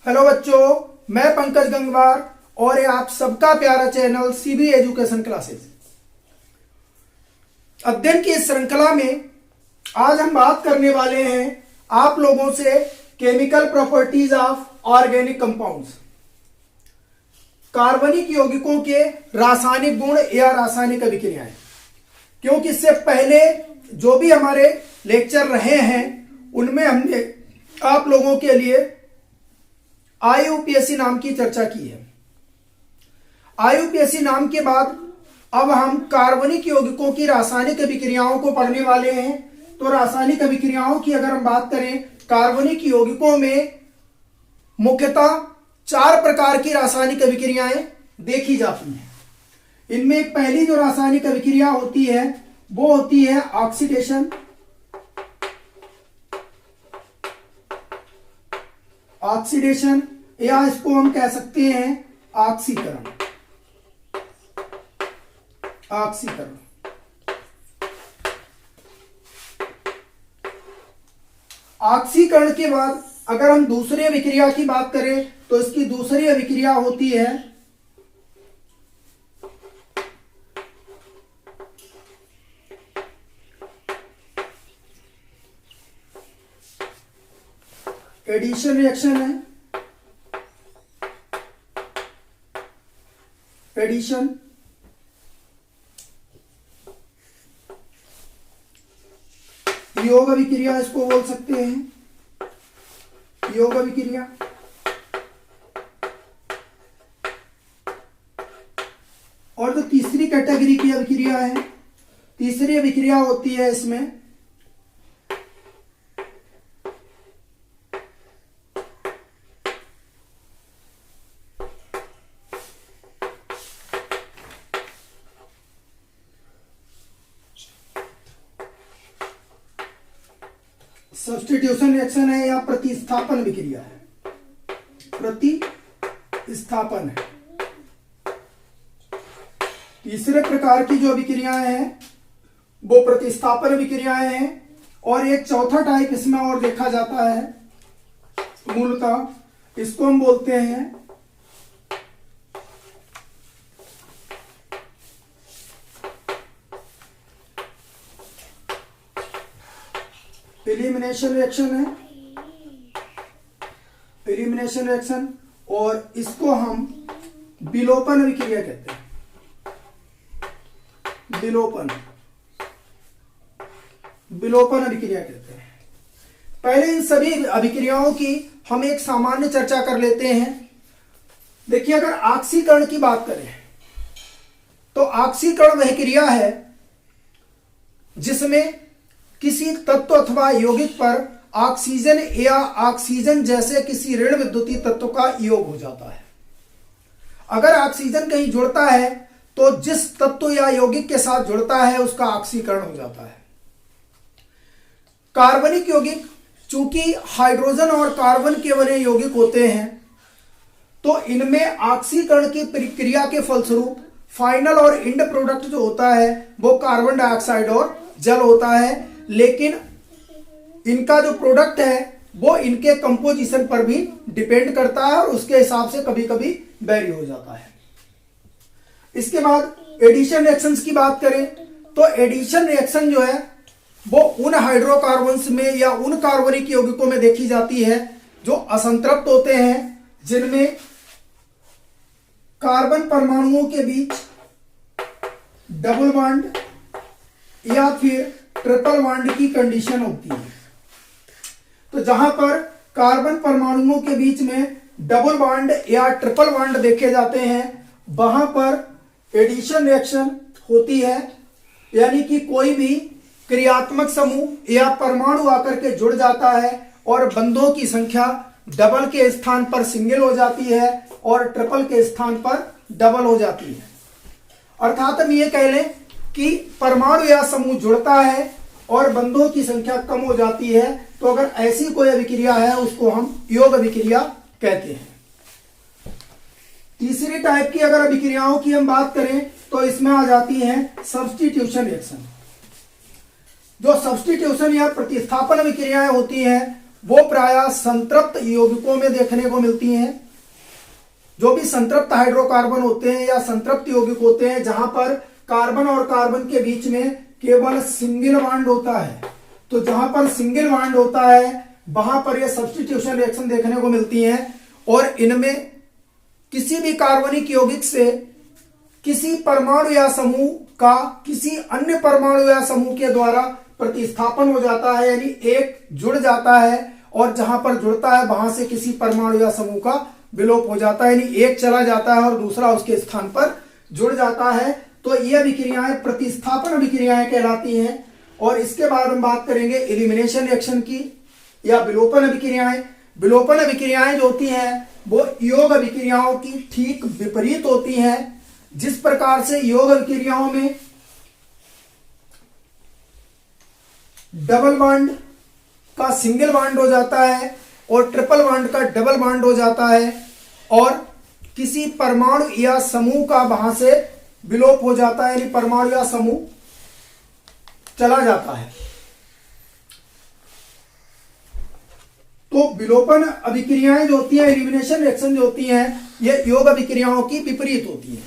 Hello बच्चों, मैं पंकज गंगवार और ये आप सबका प्यारा चैनल सीबी एजुकेशन क्लासेस। अध्ययन की इस श्रृंखला में आज हम बात करने वाले हैं आप लोगों से chemical properties of organic compounds, कार्बनिक यौगिकों के रासायनिक गुण या रासायनिक अभिक्रियाएं। क्योंकि इससे पहले जो भी हमारे लेक्चर रहे हैं उनमें हमने आप लोगों के लिए आईयूपीएससी नाम की चर्चा की है। आईयूपीएससी नाम के बाद अब हम कार्बनिक यौगिकों की रासायनिक अभिक्रियाओं को पढ़ने वाले हैं। तो रासायनिक अभिक्रियाओं की अगर हम बात करें, कार्बनिक यौगिकों में मुख्यतः 4 प्रकार की रासायनिक अभिक्रियाएं देखी जाती हैं। इनमें एक पहली जो रासायनिक अभिक्रिया होती है वो होती है ऑक्सीडेशन। ऑक्सीडेशन या इसको हम कह सकते हैं ऑक्सीकरण। ऑक्सीकरण ऑक्सीकरण के बाद अगर हम दूसरी अभिक्रिया की बात करें तो इसकी दूसरी अभिक्रिया होती है एडिशन रिएक्शन है। एडिशन योग अभिक्रिया इसको बोल सकते हैं, योग अभिक्रिया। और जो तीसरी कैटेगरी की अभिक्रिया है, तीसरी अभिक्रिया होती है इसमें सब्स्टिट्यूशन रिएक्शन है या प्रतिस्थापन अभिक्रिया है। प्रतिस्थापन है। तीसरे प्रकार की जो अभिक्रियाएं हैं वो प्रतिस्थापन अभिक्रियाएं हैं। और एक चौथा टाइप इसमें और देखा जाता है, मूलतः इसको हम बोलते हैं एलिमिनेशन रिएक्शन है। एलिमिनेशन रिएक्शन, और इसको हम विलोपन अभिक्रिया कहते हैं। विलोपन अभिक्रिया कहते हैं। पहले इन सभी अभिक्रियाओं की हम एक सामान्य चर्चा कर लेते हैं। देखिए, अगर ऑक्सीकरण की बात करें तो ऑक्सीकरण वह क्रिया है जिसमें किसी तत्व अथवा यौगिक पर ऑक्सीजन या ऑक्सीजन जैसे किसी ऋण विद्युतीय तत्व का योग हो जाता है। अगर ऑक्सीजन कहीं जुड़ता है तो जिस तत्व या यौगिक के साथ जुड़ता है उसका ऑक्सीकरण हो जाता है। कार्बनिक यौगिक चूंकि हाइड्रोजन और कार्बन के बने यौगिक होते हैं तो इनमें ऑक्सीकरण की प्रक्रिया के फलस्वरूप फाइनल और एंड प्रोडक्ट जो होता है वो कार्बन डाइऑक्साइड और जल होता है। लेकिन इनका जो प्रोडक्ट है वो इनके कंपोजिशन पर भी डिपेंड करता है और उसके हिसाब से कभी कभी वेरी हो जाता है। इसके बाद एडिशन रिएक्शंस की बात करें तो एडिशन रिएक्शन जो है वो उन हाइड्रोकार्बन्स में या उन कार्बनिक यौगिकों में देखी जाती है जो असंतृप्त होते हैं, जिनमें कार्बन परमाणुओं के बीच डबल बॉन्ड या फिर ट्रिपल बॉन्ड की कंडीशन होती है। तो जहां पर कार्बन परमाणुओं के बीच में डबल बॉन्ड या ट्रिपल बॉन्ड देखे जाते हैं वहां पर एडिशन रिएक्शन होती है। यानी कि कोई भी क्रियात्मक समूह या परमाणु आकर के जुड़ जाता है और बंधों की संख्या डबल के स्थान पर सिंगल हो जाती है और ट्रिपल के स्थान पर डबल हो जाती है। अर्थात हम ये कह लें कि परमाणु या समूह जुड़ता है और बंधों की संख्या कम हो जाती है। तो अगर ऐसी कोई अभिक्रिया है उसको हम योग अभिक्रिया कहते हैं। तीसरी टाइप की अगर अभिक्रियाओं की हम बात करें तो इसमें आ जाती है सब्स्टिट्यूशन रिएक्शन। जो सब्स्टिट्यूशन या प्रतिस्थापन अभिक्रियाएं होती हैं वो प्रायः संतृप्त यौगिकों में देखने को मिलती हैं। जो भी संतृप्त हाइड्रोकार्बन होते हैं या संतृप्त यौगिक होते हैं जहां पर कार्बन और कार्बन के बीच में केवल सिंगल बॉन्ड होता है, तो जहां पर सिंगल बॉन्ड होता है वहां पर ये सब्स्टिट्यूशन रिएक्शन देखने को मिलती हैं। और इनमें किसी भी कार्बनिक यौगिक से किसी परमाणु या समूह का किसी अन्य परमाणु या समूह के द्वारा प्रतिस्थापन हो जाता है, यानी एक जुड़ जाता है और जहां पर जुड़ता है वहां से किसी परमाणु या समूह का विलोप हो जाता है, यानी एक चला जाता है और दूसरा उसके स्थान पर जुड़ जाता है। तो ये अभिक्रियाएं प्रतिस्थापन अभिक्रियाएं कहलाती हैं। और इसके बाद हम बात करेंगे एलिमिनेशन रिएक्शन की या विलोपन अभिक्रियाएं। विलोपन अभिक्रियाएं जो होती हैं वो योग अभिक्रियाओं की ठीक विपरीत होती हैं। जिस प्रकार से योग अभिक्रियाओं में डबल बॉन्ड का सिंगल बॉन्ड हो जाता है और ट्रिपल बॉन्ड का डबल बॉन्ड हो जाता है और किसी परमाणु या समूह का वहां से विलोप हो जाता है, यानी परमाणु या समूह चला जाता है। तो विलोपन अभिक्रियाएं जो होती हैं, एलिमिनेशन रिएक्शन जो होती हैं, ये योग अभिक्रियाओं की विपरीत होती है।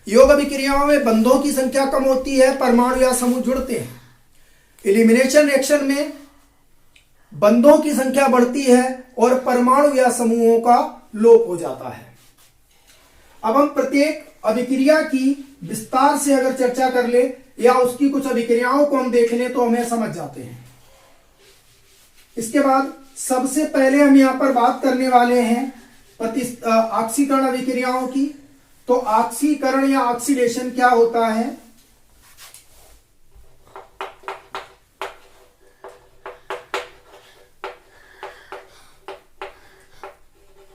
योग अभिक्रियाओं में बंधों की संख्या कम होती है, परमाणु या समूह जुड़ते हैं। एलिमिनेशन रिएक्शन में बंधों की संख्या बढ़ती है और परमाणु या समूहों का लोप हो जाता है। अब हम प्रत्येक अभिक्रिया की विस्तार से अगर चर्चा कर ले या उसकी कुछ अभिक्रियाओं को हम देख लें तो हमें समझ जाते हैं। इसके बाद सबसे पहले हम यहां पर बात करने वाले हैं ऑक्सीकरण अभिक्रियाओं की। तो ऑक्सीकरण या ऑक्सीडेशन क्या होता है?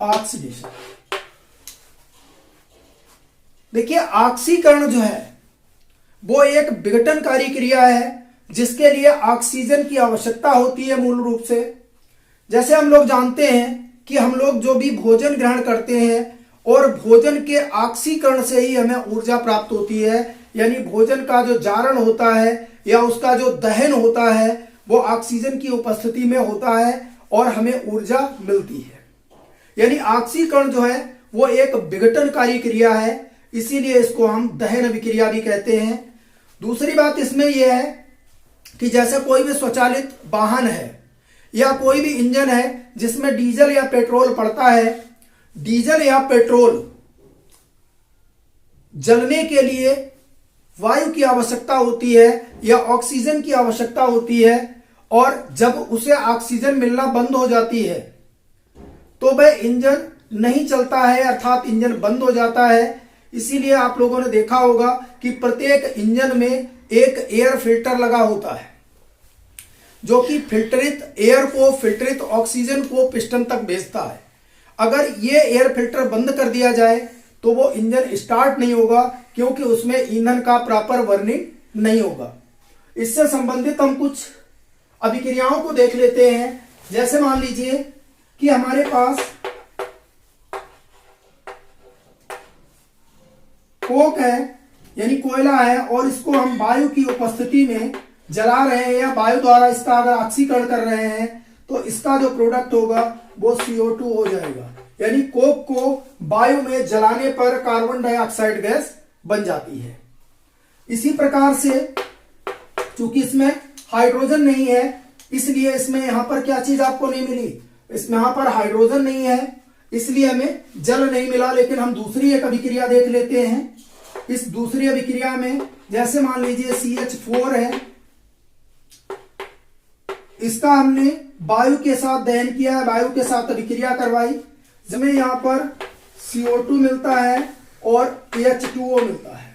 ऑक्सीडेशन, देखिए ऑक्सीकरण जो है वो एक विघटनकारी क्रिया है जिसके लिए ऑक्सीजन की आवश्यकता होती है मूल रूप से। जैसे हम लोग जानते हैं कि हम लोग जो भी भोजन ग्रहण करते हैं और भोजन के ऑक्सीकरण से ही हमें ऊर्जा प्राप्त होती है, यानी भोजन का जो जारण होता है या उसका जो दहन होता है वो ऑक्सीजन की उपस्थिति में होता है और हमें ऊर्जा मिलती है। यानी ऑक्सीकरण जो है वो एक विघटनकारी क्रिया है, इसीलिए इसको हम दहन अभिक्रिया भी कहते हैं। दूसरी बात इसमें यह है कि जैसे कोई भी स्वचालित वाहन है या कोई भी इंजन है जिसमें डीजल या पेट्रोल पड़ता है, डीजल या पेट्रोल जलने के लिए वायु की आवश्यकता होती है या ऑक्सीजन की आवश्यकता होती है, और जब उसे ऑक्सीजन मिलना बंद हो जाती है तो वह इंजन नहीं चलता है, अर्थात इंजन बंद हो जाता है। इसीलिए आप लोगों ने देखा होगा कि प्रत्येक इंजन में एक एयर फिल्टर लगा होता है जो कि फिल्टरित एयर को, फिल्टरित ऑक्सीजन को पिस्टन तक भेजता है। अगर ये एयर फिल्टर बंद कर दिया जाए तो वो इंजन स्टार्ट नहीं होगा, क्योंकि उसमें ईंधन का प्रॉपर बर्निंग नहीं होगा। इससे संबंधित हम कुछ अभिक्रियाओं को देख लेते हैं। जैसे मान लीजिए कि हमारे पास कोक है, यानी कोयला है, और इसको हम वायु की उपस्थिति में जला रहे हैं या वायु द्वारा इसका अगर ऑक्सीकरण कर रहे हैं तो इसका जो प्रोडक्ट होगा वो CO2 हो जाएगा। यानी कोक को वायु में जलाने पर कार्बन डाइऑक्साइड गैस बन जाती है। इसी प्रकार से चूंकि इसमें हाइड्रोजन नहीं है इसलिए इसमें यहां पर क्या चीज आपको नहीं मिली, इसमें यहां पर हाइड्रोजन नहीं है इसलिए हमें जल नहीं मिला। लेकिन हम दूसरी एक अभिक्रिया देख लेते हैं। इस दूसरी अभिक्रिया में जैसे मान लीजिए CH4 है, इसका हमने वायु के साथ दहन किया है, वायु के साथ अभिक्रिया करवाई, हमें यहां पर CO2 मिलता है और H2O मिलता है।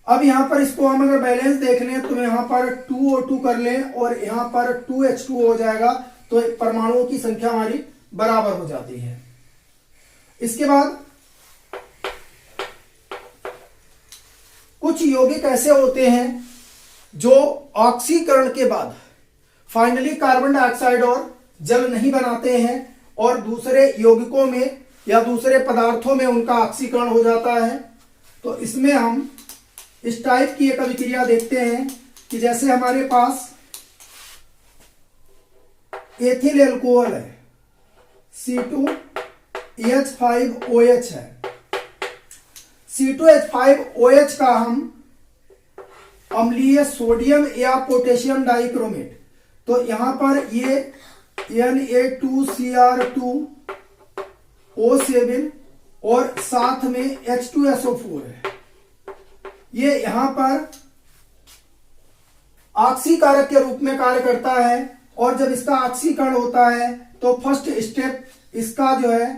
अब यहां पर इसको हम अगर बैलेंस देख लें तो यहां पर 2O2 कर लें और यहां पर 2H2O हो जाएगा, तो परमाणुओं की संख्या हमारी बराबर हो जाती है। इसके बाद कुछ यौगिक ऐसे होते हैं जो ऑक्सीकरण के बाद फाइनली कार्बन डाइऑक्साइड और जल नहीं बनाते हैं और दूसरे यौगिकों में या दूसरे पदार्थों में उनका ऑक्सीकरण हो जाता है। तो इसमें हम इस टाइप की एक अभिक्रिया देखते हैं कि जैसे हमारे पास एथिल एल्कोहल है, C2H5OH है। C2H5OH का हम अम्लीय सोडियम या पोटेशियम डाइक्रोमेट, तो यहां पर ये Na2Cr2O7 और साथ में H2SO4 है। ये यहां पर ऑक्सीकारक के रूप में कार्य करता है और जब इसका ऑक्सीकरण होता है तो फर्स्ट स्टेप इसका जो है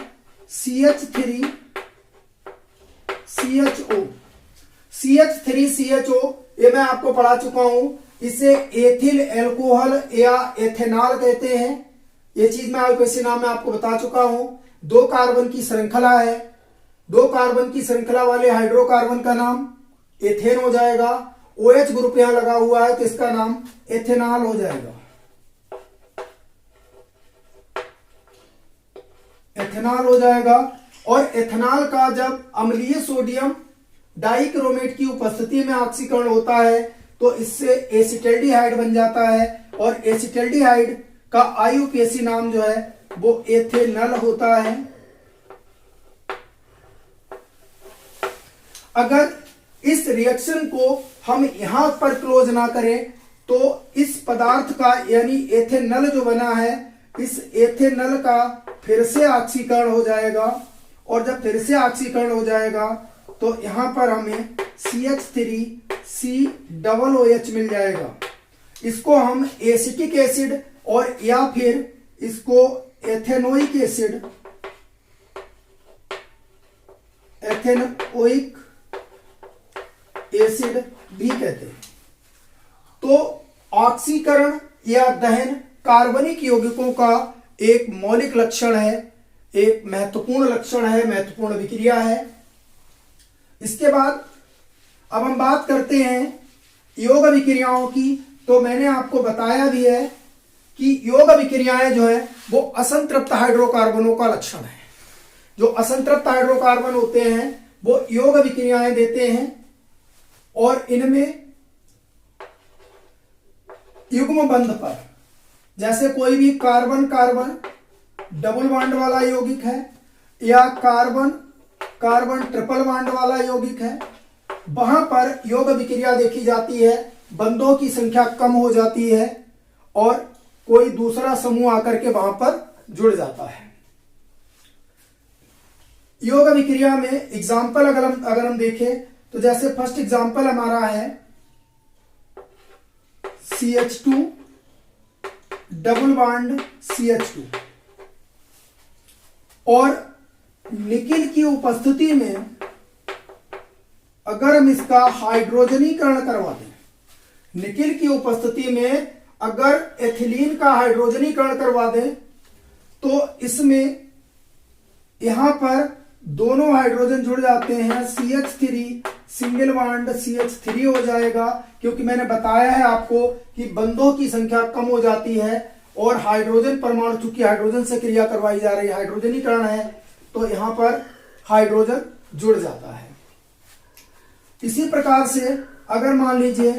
CH3CHO ये मैं आपको पढ़ा चुका हूं। इसे एथिल एल्कोहल या एथेनॉल कहते हैं। ये चीज मैं आईयूपीएससी नाम में आपको बता चुका हूं। 2 कार्बन की श्रृंखला है, 2 कार्बन की श्रृंखला वाले हाइड्रोकार्बन का नाम एथेन हो जाएगा। OH ग्रुप यहां लगा हुआ है तो इसका नाम एथेनॉल हो जाएगा, एथेनॉल हो जाएगा। और एथेनॉल का जब अम्लीय सोडियम डाइक्रोमेट की उपस्थिति में ऑक्सीकरण होता है तो इससे एसिटल्डिहाइड बन जाता है और एसिटल्डिहाइड का आईयूपीएसी नाम जो है वो एथेनॉल होता है। अगर इस रिएक्शन को हम यहां पर क्लोज ना करें तो इस पदार्थ का यानी एथेनॉल जो बना है, इस एथेनॉल का फिर से ऑक्सीकरण हो जाएगा और जब फिर से ऑक्सीकरण हो जाएगा तो यहां पर हमें CH3COOH मिल जाएगा। इसको हम एसिटिक एसिड और या फिर इसको एथेनोइक एसिड, एथेनोइक एसिड भी कहते हैं। तो ऑक्सीकरण या दहन कार्बनिक यौगिकों का एक मौलिक लक्षण है, एक महत्वपूर्ण लक्षण है, महत्वपूर्ण विक्रिया है। इसके बाद अब हम बात करते हैं योग विक्रियाओं की। तो मैंने आपको बताया भी है कि योग विक्रियाएं जो है वो असंतृप्त हाइड्रोकार्बनों का लक्षण है। जो असंतृप्त हाइड्रोकार्बन होते हैं वो योग विक्रियाएं देते हैं और इनमें युग्म बंध पर, जैसे कोई भी कार्बन कार्बन डबल बॉन्ड वाला यौगिक है या कार्बन कार्बन ट्रिपल बॉन्ड वाला यौगिक है, वहां पर योग विक्रिया देखी जाती है, बंधों की संख्या कम हो जाती है और कोई दूसरा समूह आकर के वहां पर जुड़ जाता है। योग विक्रिया में एग्जाम्पल अगर हम देखें तो जैसे फर्स्ट एग्जाम्पल हमारा है CH2 डबल बॉन्ड CH2 और निकिल की उपस्थिति में अगर हम इसका हाइड्रोजनीकरण करवा दें, निकिल की उपस्थिति में अगर एथिलीन का हाइड्रोजनीकरण करवा दें तो इसमें यहां पर दोनों हाइड्रोजन जुड़ जाते हैं, CH3 सिंगल बॉन्ड CH3 हो जाएगा। क्योंकि मैंने बताया है आपको कि बंधों की संख्या कम हो जाती है और हाइड्रोजन परमाणु, चूंकि हाइड्रोजन से क्रिया करवाई जा रही है, हाइड्रोजनीकरण है, तो यहां पर हाइड्रोजन जुड़ जाता है। इसी प्रकार से अगर मान लीजिए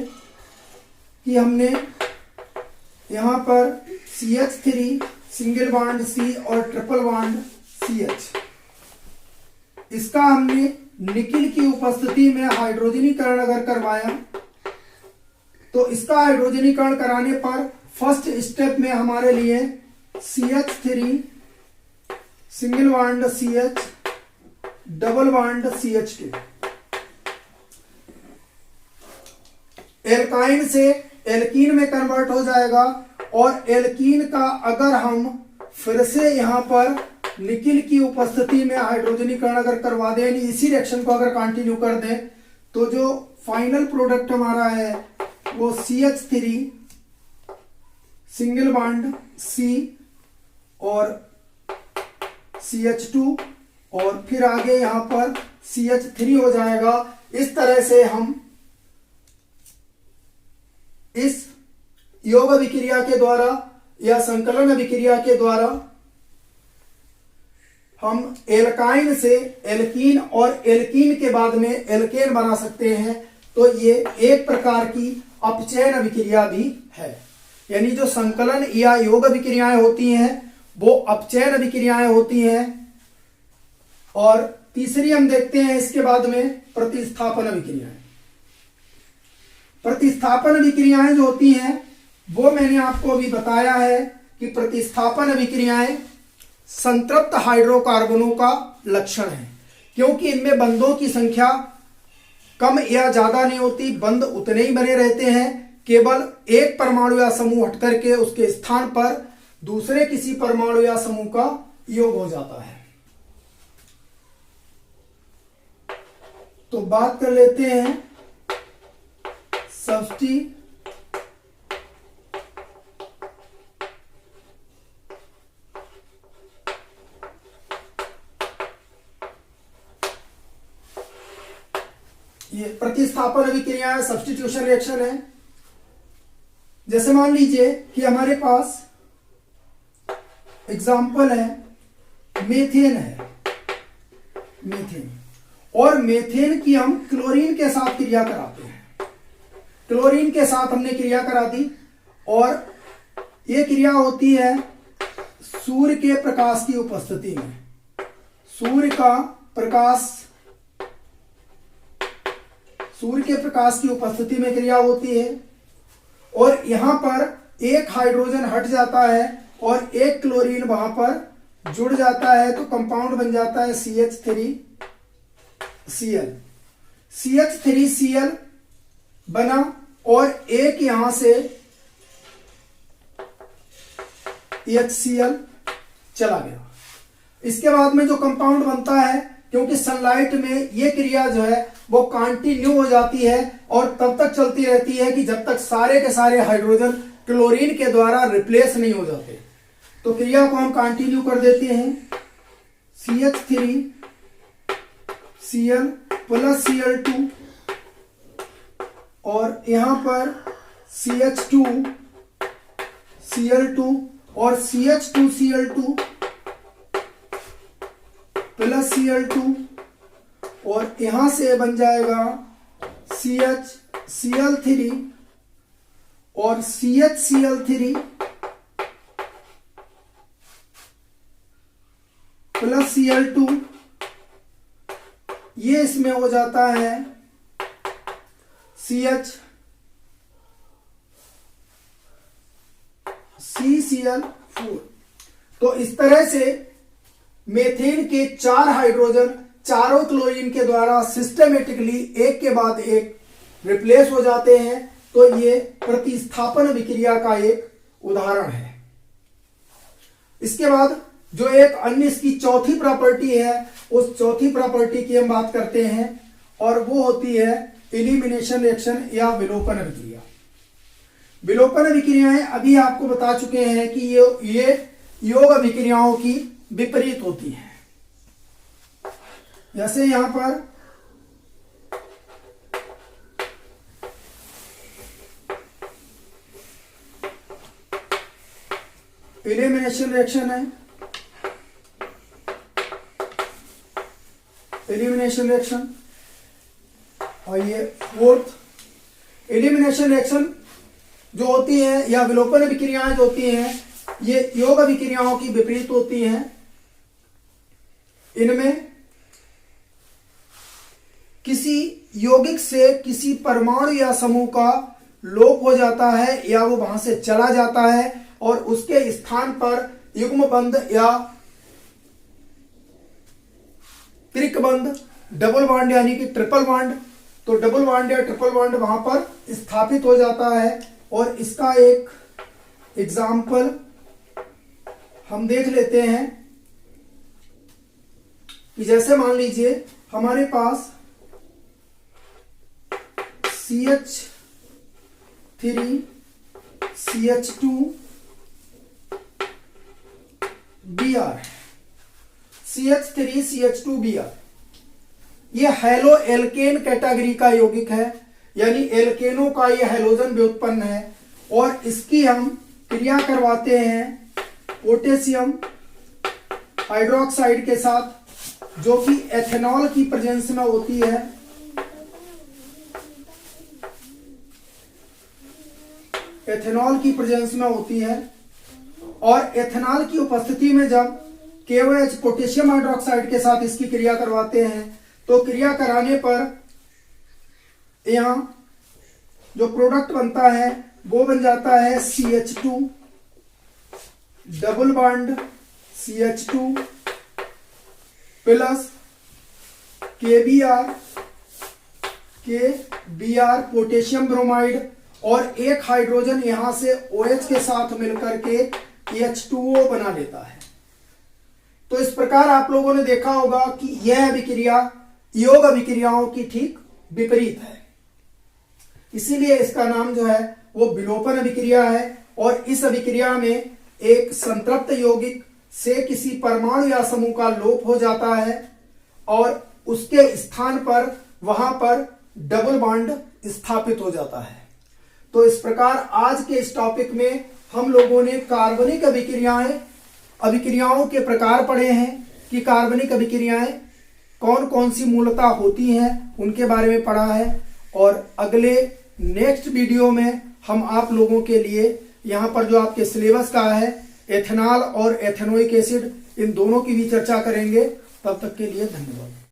कि हमने यहां पर CH3 सिंगल बॉन्ड C और ट्रिपल बॉन्ड CH, इसका हमने निकिल की उपस्थिति में हाइड्रोजनीकरण अगर करवाया तो इसका हाइड्रोजनीकरण कराने पर फर्स्ट स्टेप में हमारे लिए CH3 single bond CH double bond CH2 alkyne से एल्कीन में कन्वर्ट हो जाएगा और एल्कीन का अगर हम फिर से यहां पर निकिल की उपस्थिति में हाइड्रोजनीकरण अगर करवा दें, इसी रिएक्शन को अगर कंटिन्यू कर दें तो जो फाइनल प्रोडक्ट हमारा है वो CH3 सिंगल बॉन्ड C और CH2 और फिर आगे यहां पर CH3 हो जाएगा। इस तरह से हम इस योग विक्रिया के द्वारा या संकलन विक्रिया के द्वारा हम एल्काइन से एल्कीन और एल्कीन के बाद में एल्केन बना सकते हैं। तो ये एक प्रकार की अपचयन विक्रिया भी है। यानी जो संकलन या योग अभिक्रियाएं होती हैं वो अपचयन अभिक्रियाएं होती हैं। और तीसरी हम देखते हैं इसके बाद में प्रतिस्थापन अभिक्रियाएं। प्रतिस्थापन अभिक्रियाएं जो होती हैं वो मैंने आपको अभी बताया है कि प्रतिस्थापन अभिक्रियाएं संतृप्त हाइड्रोकार्बनों का लक्षण है, क्योंकि इनमें बंधों की संख्या कम या ज्यादा नहीं होती, बंध उतने ही बने रहते हैं, केवल एक परमाणु या समूह हट करके उसके स्थान पर दूसरे किसी परमाणु या समूह का योग हो जाता है। तो बात कर लेते हैं सब्स्टिट्यूशन। ये प्रतिस्थापन अभिक्रिया है, सब्स्टिट्यूशन रिएक्शन है। जैसे मान लीजिए कि हमारे पास एग्जाम्पल है मीथेन है, मीथेन, और मीथेन की हम क्लोरीन के साथ क्रिया कराते हैं। क्लोरीन के साथ हमने क्रिया करा दी और ये क्रिया होती है सूर्य के प्रकाश की उपस्थिति में। सूर्य के प्रकाश की उपस्थिति में क्रिया होती है और यहां पर एक हाइड्रोजन हट जाता है और एक क्लोरीन वहां पर जुड़ जाता है, तो कंपाउंड बन जाता है CH3Cl। CH3Cl बना और एक यहां से HCl चला गया। इसके बाद में जो कंपाउंड बनता है, क्योंकि सनलाइट में ये क्रिया जो है वो कंटिन्यू हो जाती है और तब तक चलती रहती है कि जब तक सारे के सारे हाइड्रोजन क्लोरीन के द्वारा रिप्लेस नहीं हो जाते। तो क्रिया को हम कंटिन्यू कर देते हैं, CH3Cl प्लस Cl2 और यहां पर CH2Cl2 और CH2Cl2 प्लस Cl2 और यहां से बन जाएगा CHCl3 और CHCl3 प्लस Cl2, ये इसमें हो जाता है CCl4। तो इस तरह से मेथेन के 4 हाइड्रोजन चारों क्लोरीन के द्वारा सिस्टमेटिकली एक के बाद एक रिप्लेस हो जाते हैं। तो ये प्रतिस्थापन अभिक्रिया का एक उदाहरण है। इसके बाद जो एक अन्य इसकी चौथी प्रॉपर्टी है, उस चौथी प्रॉपर्टी की हम बात करते हैं और वो होती है एलिमिनेशन रिएक्शन या विलोपन अभिक्रिया। विलोपन अभिक्रियाएं अभी आपको बता चुके हैं कि ये योग अभिक्रियाओं की विपरीत होती है। जैसे यहां पर एलिमिनेशन रिएक्शन है, एलिमिनेशन रिएक्शन, और ये फोर्थ एलिमिनेशन रिएक्शन जो होती है या विलोपन अभिक्रियाएं जो होती हैं ये योग अभिक्रियाओं की विपरीत होती हैं। इनमें किसी यौगिक से किसी परमाणु या समूह का लोप हो जाता है या वो वहां से चला जाता है और उसके स्थान पर युग्म बंध या त्रिक बंध, डबल बॉन्ड यानी कि ट्रिपल बॉन्ड, तो डबल बॉन्ड या ट्रिपल बॉन्ड वहां पर स्थापित हो जाता है। और इसका एक एग्जाम्पल हम देख लेते हैं कि जैसे मान लीजिए हमारे पास CH3CH2Br, CH3CH2Br ये हैलो एल्केन कैटेगरी का यौगिक है, यानी एल्केनों का ये हैलोजन व्युत्पन्न है। और इसकी हम क्रिया करवाते हैं पोटेशियम हाइड्रोक्साइड के साथ, जो कि एथेनॉल की प्रेजेंस में होती है। एथेनॉल की प्रेजेंस में होती है, और एथेनॉल की उपस्थिति में जब KOH पोटेशियम हाइड्रोक्साइड के साथ इसकी क्रिया करवाते हैं तो क्रिया कराने पर यहां जो प्रोडक्ट बनता है वो बन जाता है CH2 double bond CH2 plus KBr potassium bromide, और एक हाइड्रोजन यहां से OH के साथ मिलकर के H2O बना लेता है। तो इस प्रकार आप लोगों ने देखा होगा कि यह अभिक्रिया योग अभिक्रियाओं की ठीक विपरीत है, इसीलिए इसका नाम जो है वो विलोपन अभिक्रिया है। और इस अभिक्रिया में एक संतृप्त यौगिक से किसी परमाणु या समूह का लोप हो जाता है और उसके स्थान पर वहां पर डबल बॉन्ड स्थापित हो जाता है। तो इस प्रकार आज के इस टॉपिक में हम लोगों ने कार्बनिक अभिक्रियाओं के प्रकार पढ़े हैं कि कार्बनिक अभिक्रियाएं कौन कौन सी मूलतः होती हैं, उनके बारे में पढ़ा है। और अगले नेक्स्ट वीडियो में हम आप लोगों के लिए यहाँ पर जो आपके सिलेबस का है एथेनॉल और एथेनोइक एसिड, इन दोनों की भी चर्चा करेंगे। तब तक के लिए धन्यवाद।